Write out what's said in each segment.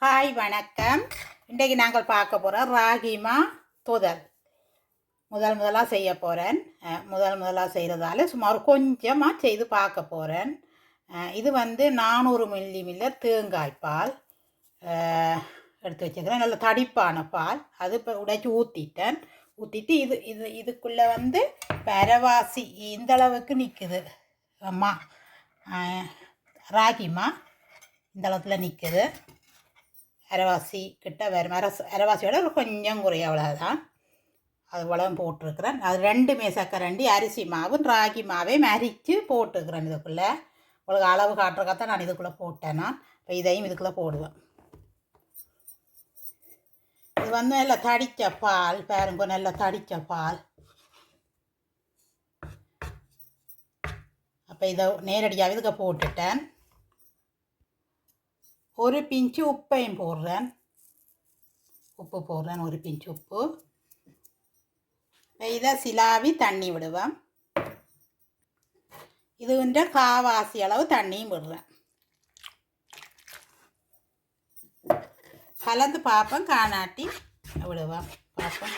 Hi வணக்கம். இன்றைக்கு நாங்கள் பார்க்க போகிறோம் ராகிமா தொதல். முதலாக செய்ய போகிறேன். முதலாக செய்கிறதால சுமார் கொஞ்சமாக செய்து பார்க்க போகிறேன். இது 400 மில்லிமில்லர் தேங்காய்ப்பால் எடுத்து வச்சுக்கிறேன். நல்ல தடிப்பான பால். அது இப்போ உடைச்சி ஊற்றிட்டு இதுக்குள்ளே பரவாசி இந்த அளவுக்கு நிற்குது. அம்மா ராகிமா இந்த அளவுக்குள்ள நிற்குது. அரைவாசி கிட்ட வரும். அரைவாசியோட கொஞ்சம் குறைய அவ்வளோதான். அது உலகம் போட்டிருக்கிறேன். அது 2 மேசக்கரண்டி அரிசி மாவும் ராகி மாவையும் அரித்து போட்டுக்கிறேன். இதுக்குள்ளே உங்களுக்கு அளவு காட்டுறக்காத்தான் நான் இதுக்குள்ளே போட்டேன். இப்போ இதையும் இதுக்குள்ளே போடுவேன். இது நல்லா தடித்த பால் பாருங்க, நல்லா தடித்த பால். அப்போ இதை நேரடியாக இதுக்கு போட்டுட்டேன். ஒரு பிஞ்சு உப்பையும் போடுறேன். ஒரு பிஞ்சு உப்பு. இதை சிலாவி தண்ணி விடுவேன். இது காவாசி அளவு தண்ணியும் விடுறேன். கலந்து பார்ப்பேன், காணாட்டி விடுவேன். பார்ப்பேன்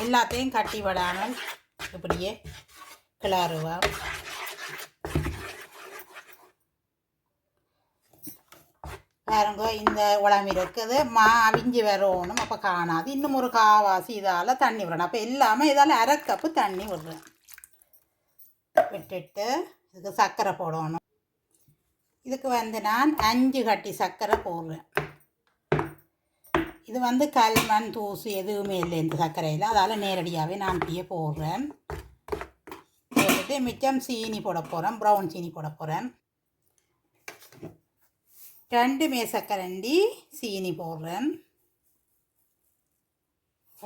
எல்லாத்தையும் கட்டி விடாமல் இப்படியே கிளறுவேன். பாருங்க, இந்த உளம் இருக்குது. அவிஞ்சி வரணும். அப்போ காணாது. இன்னும் ஒரு காவாசி இதால் தண்ணி விடணும். அப்போ எல்லாமே இதால் அரை கப்பு தண்ணி விடுறேன். விட்டுட்டு இதுக்கு சர்க்கரை போடணும். இதுக்கு நான் 5 கட்டி சர்க்கரை போடுறேன். இது கல்மண் தூசு எதுவுமே இல்லை இந்த சர்க்கரையில். அதால் நேரடியாகவே நான் இப்படியே போடுறேன். போட்டுட்டு மிச்சம் சீனி போட போகிறேன். ப்ரௌன் சீனி போட போகிறேன். 2 மேசக்கரண்டி சீனி போடுறேன்.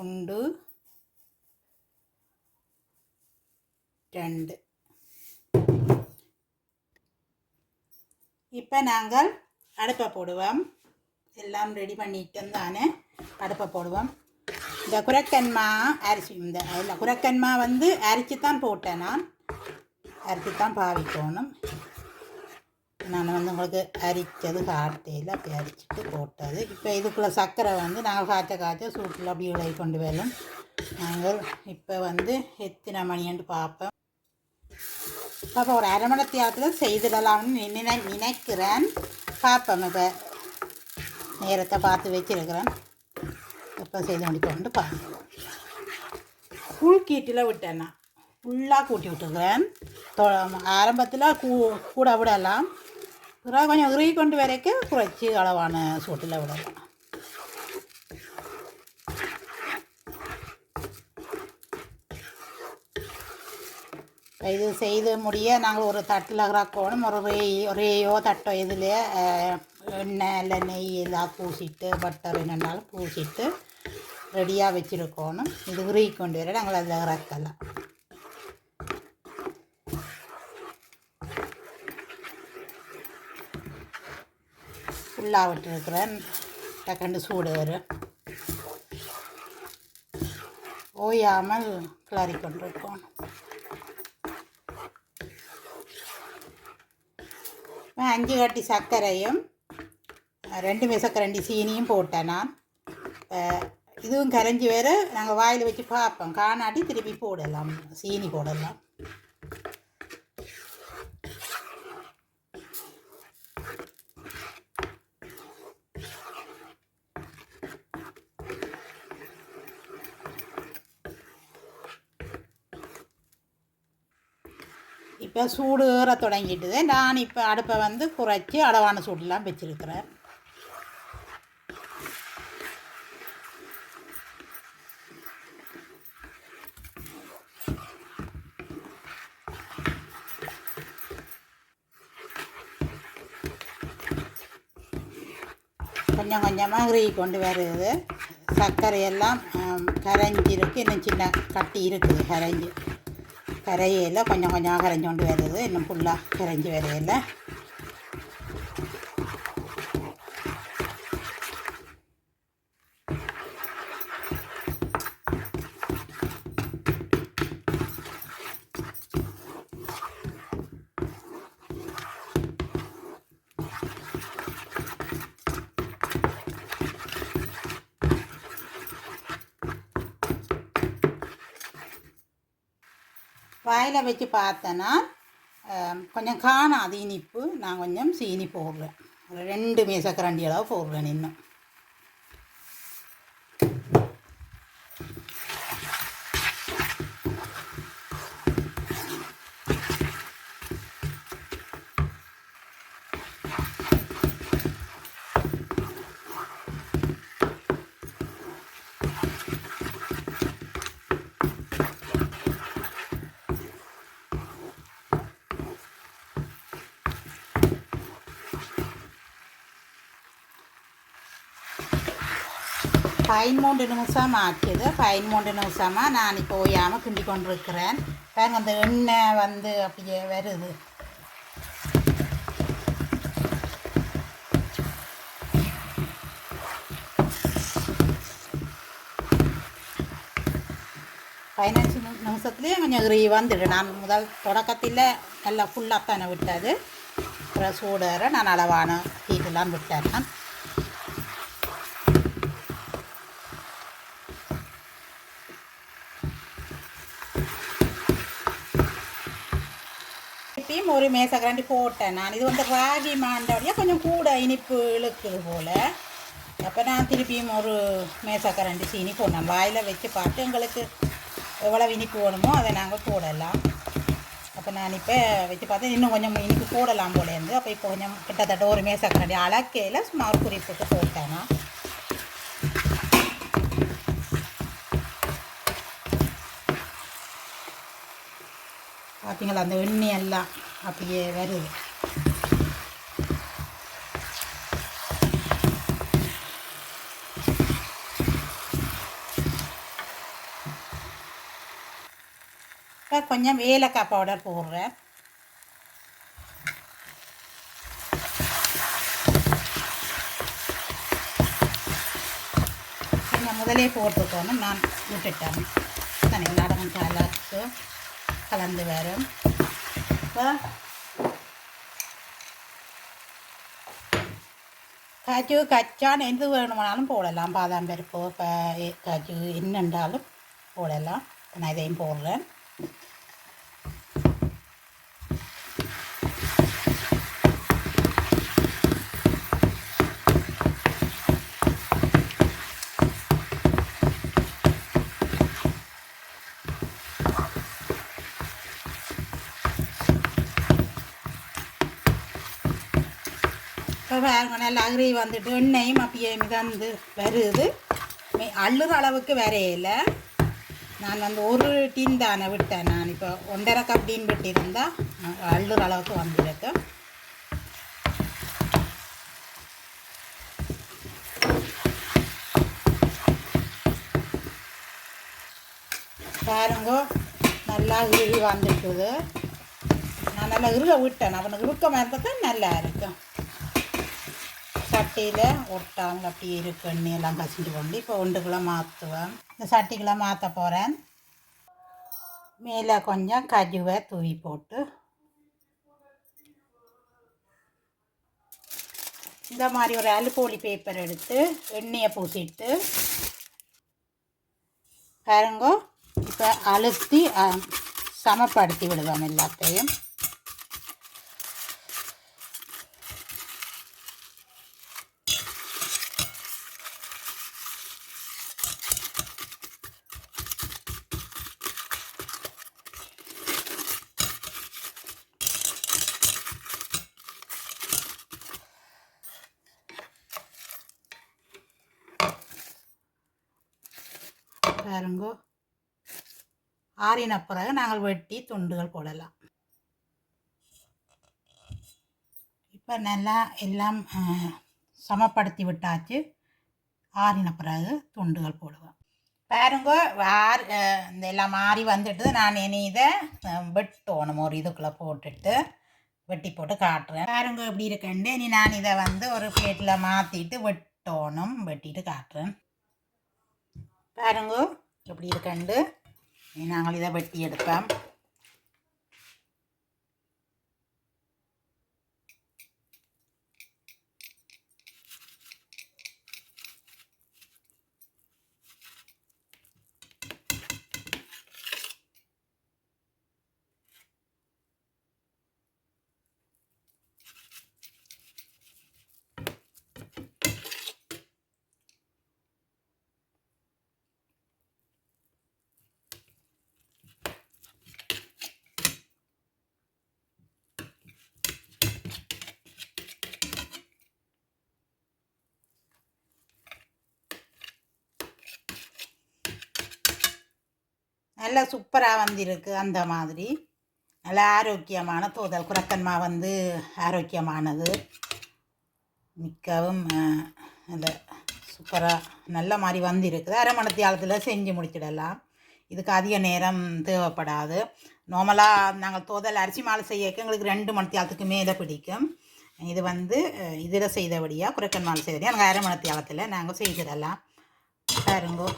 1 2. இப்போ நாங்கள் அடுப்பை போடுவோம். எல்லாம் ரெடி பண்ணிட்டோம் தானே. அடுப்பை போடுவோம். இந்த குரக்கன்மா அரிசி குரக்கன்மா அரிச்சு தான் போட்டேன். நான் அரிச்சு தான் பாவிக்கணும். நான் உங்களுக்கு அரிச்சது காட்டையில் அப்படி அரிச்சிட்டு போட்டது. இப்போ இதுக்குள்ளே சர்க்கரை நாங்கள் காய்ச்ச சூட்டில் அப்படி விளை கொண்டு வரலாம். நாங்கள் இப்போ எத்தனை மணின்னு பார்ப்போம். அப்போ ஒரு அரை மணி நேரத்தில் செய்திடலாம்னு நினைக்கிறேன். பார்ப்போம். இப்போ நேரத்தை பார்த்து வச்சுருக்கிறேன். இப்போ செய்து முடிப்போம்னு பார்ப்போம். கீட்டில் விட்டேன்னா ஃபுல்லாக கூட்டி விட்டுருக்கிறேன். ஆரம்பத்தில் கூட விடலாம். பிறகு கொஞ்சம் உருகி கொண்டு வரைக்கும் குறைச்சி அளவான சூட்டில் விடலாம். இது செய்து முடிய நாங்கள் ஒரு தட்டில் இறக்கணும். ஒரேயோ தட்டோ இதுலேயே எண்ணெய் இல்லை நெய் எல்லாம் பூசிட்டு பட்டர் என்னென்னாலும் பூசிட்டு ரெடியாக வச்சுருக்கணும். இது உருகி கொண்டு வர நாங்கள் அதில் இறக்கலாம். ஃபுல்லாக விட்டுருக்குறேன். டக்கண்டு சூடு வரும். ஓயாமல் கிளறி கொண்டிருக்கோம். 5 கட்டி சர்க்கரையும் 2 மேசக்கரண்டி சீனியும் போட்டேன். நான் இதுவும் கரைஞ்சி வேறு நாங்கள் வாயில் வச்சு பார்ப்போம். காணாட்டி திருப்பி போடலாம், சீனி போடலாம். இப்போ சூடு ஏற தொடங்கிட்டுது. நான் இப்போ அடுப்பை குறைச்சி அளவான சூடெலாம் வச்சுருக்கிறேன். கொஞ்சம் கொஞ்சமாக இறுகி கொண்டு வருது. சர்க்கரையெல்லாம் கரைஞ்சிருக்கு. இன்னும் சின்ன கட்டி இருக்குது. கரையில் கொஞ்சம் கொஞ்சம் கரைஞ்சி கொண்டு வருது. இன்னும் ஃபுல்லாக கரைஞ்சி வரையில. வாயில் வச்சு பார்த்தேன்னா கொஞ்சம் காணாது இனிப்பு. நான் கொஞ்சம் சீனி போடுறேன், ஒரு 2 மேசக்கரண்டி அளவு போடுறேன் இன்னும். ஃபைன் 3 நிமிஷம் ஆக்கியது. ஃபைன் 3 நிமிஷமாக நான் இப்போ ஓயாமல் கிண்டி கொண்டிருக்கிறேன். பாருங்க அந்த எண்ணெய் வந்து அப்படியே வருது. பதினஞ்சு நிமிஷத்துலேயே கொஞ்சம் வந்துடு. நான் முதல் தொடக்கத்தில் நல்லா ஃபுல்லாக தானே விட்டது. அப்புறம் சூடற நான் அளவான ஹீட்டெல்லாம் விட்டேன். திருப்பியும் ஒரு மேசக்கரண்டி போட்டேன் நான். இது வந்து ராகி மாண்டோடைய கொஞ்சம் கூட இனிப்பு இழுக்குது போல். அப்போ நான் திருப்பியும் ஒரு மேசக்கரண்டி சீனி போடணும். வாயில் வச்சு பார்த்து எங்களுக்கு எவ்வளோ இனிப்பு வேணுமோ அதை நாங்கள் போடலாம். அப்போ நான் இப்போ வச்சு பார்த்தா இன்னும் கொஞ்சம் இனிப்பு போடலாம் போலேருந்து. அப்போ இப்போ கொஞ்சம் கிட்டத்தட்ட ஒரு மேசக்கரண்டி அளக்கையில் சும்மா ஒரு குறிப்பிட்டு போட்டேன்னா. பார்த்தீங்களா அந்த எண்ணெய் எல்லாம் அப்படியே வருது. கொஞ்சம் ஏலக்காய் பவுடர் போடுறேன். கொஞ்சம் முதலே போட்டுக்கணும், நான் விட்டுட்டேன். தனி நடனம் கலக்கு கலந்து வரும். இப்போ காஜு கச்சான் எது வேணுமானாலும் போடலாம். பாதாம் பருப்பு காஜு என்னென்றாலும் போடலாம். நான் இதையும் போடுறேன். பாருங்க நல்லா அகரி வந்துட்டு எண்ணெயும் அப்படியே மிதந்து வருது. அள்ளுற அளவுக்கு வரையில. நான் வந்து ஒரு டீன் தானே விட்டேன். நான் இப்போ 1.5 கப் டீன் விட்டிருந்தா அள்ளுற அளவுக்கு வந்துருக்கு. பாருங்க நல்லா இறுகி வந்துட்டுது. நான் நல்லா இறுக விட்டேன். அவனுக்கு இறுக்கமாக இருந்தால் தான் நல்லா இருக்கும். சட்டியில் ஒட்டாமல் அப்படியே இருக்கு. எண்ணெயெல்லாம் கசிஞ்சு கொண்டு இப்போ ஒன்றுக்குள்ளே மாற்றுவேன். இந்த சட்டிக்குள்ளே மாற்ற போகிறேன். மேலே கொஞ்சம் கஜுவை தூவி போட்டு இந்த மாதிரி ஒரு அலுப்போலி பேப்பர் எடுத்து எண்ணெயை பூசிட்டு பாருங்க இப்போ அழுத்தி சமப்படுத்தி விடுவோம் எல்லாத்தையும். பாருங்கோ ஆறின பிறகு நாங்கள் வெட்டி துண்டுகள் போடலாம். இப்போ நல்லா எல்லாம் சமப்படுத்தி விட்டாச்சு. ஆறின பிறகு துண்டுகள் போடுவோம். பாருங்க இந்த எல்லாம் மாறி வந்துட்டு நான் இனி இதை வெட்டணும். ஒரு இதுக்குள்ளே போட்டுட்டு வெட்டி போட்டு காட்டுறேன். பாருங்க எப்படி இருக்கண்டு. இனி நான் இதை வந்து ஒரு பிளேட்டில் மாற்றிட்டு வெட்டணும். வெட்டிட்டு காட்டுறேன். பாருங்க எப்படி இருக்கண்டு. நாங்கள் இதை வெட்டி எடுப்போம். நல்லா சூப்பராக வந்திருக்கு. அந்த மாதிரி நல்ல ஆரோக்கியமான தோதல் குரக்கன்மா வந்து ஆரோக்கியமானது. மிக்கவும் நல்ல சூப்பராக நல்ல மாதிரி வந்திருக்குது. அரை மணி நேரத்தில் செஞ்சு முடிச்சிடலாம். இதுக்கு அதிக நேரம் தேவைப்படாது. நார்மலாக நாங்கள் தோதல் அரிசி மாலை செய்யக்கு எங்களுக்கு 2 மணி நேரத்துக்கு மேலே பிடிக்கும். இது வந்து இதில் செய்தபடியாக குரக்கன் மாலை செய்தபடியாக நாங்கள் அரை மணி நேரத்தில் நாங்கள் செய்திடலாம். பாருங்கோ,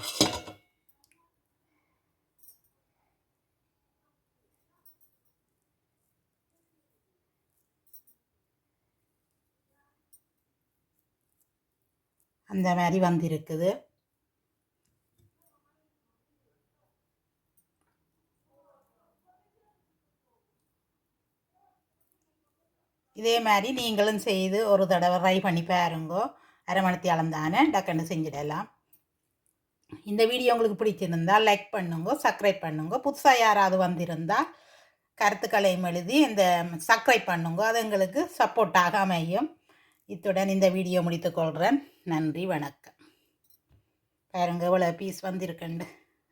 அந்த மாதிரி வந்திருக்குது. இதே மாதிரி நீங்களும் செய்து ஒரு தடவை ட்ரை பண்ணி பாருங்கோ. அரை மணி நேரம் தானே, டக்குன்னு செஞ்சிடலாம். இந்த வீடியோ உங்களுக்கு பிடிச்சிருந்தால் லைக் பண்ணுங்க, சப்ஸ்கிரைப் பண்ணுங்க. புதுசாக யாராவது வந்திருந்தால் கருத்துக்களையும் எழுதி இந்த சப்ஸ்கிரைப் பண்ணுங்க. அது எங்களுக்கு சப்போர்ட்டாக அமையும். இத்துடன் இந்த வீடியோ முடித்துக்கொள்கிறேன். நன்றி, வணக்கம். பாருங்க இவ்வளோ பீஸ் வந்திருக்கண்டு.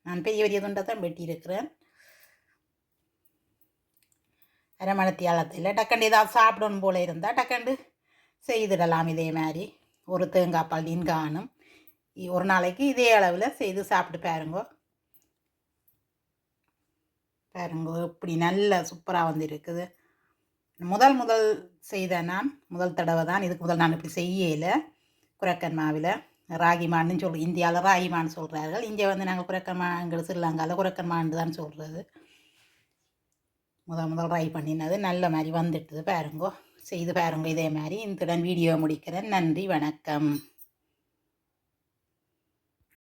நான் பெரிய பெரிய துண்டை தான் வெட்டியிருக்கிறேன். அரை மணி நேரத்தில் டக்கண்டு ஏதாவது சாப்பிடணும் போல் இருந்தால் டக்கண்டு செய்திடலாம். இதே மாதிரி ஒரு தேங்காய் பால் காணும். ஒரு நாளைக்கு இதே அளவில் செய்து சாப்பிட்டு பாருங்க. பாருங்க இப்படி நல்ல சூப்பராக வந்துருக்குது. முதல் செய்த நான் முதல் தடவை தான். இதுக்கு முதல் நான் இப்படி செய்யலை. குரக்கன் மாவில் ராகி மான்னு இந்தியாவில் ராகி மான்னு சொல்கிறார்கள். இங்கே வந்து நாங்கள் குரக்கன் மா, எங்கள் ஸ்ரீலங்காவில் குரக்கன் மான்னு தான் சொல்கிறது. முதல் ட்ரை பண்ணினது நல்ல மாதிரி வந்துட்டுது. பாருங்கோ, செய்து பாருங்க இதே மாதிரி. இத்துடன் வீடியோ முடிக்கிறேன். நன்றி, வணக்கம்.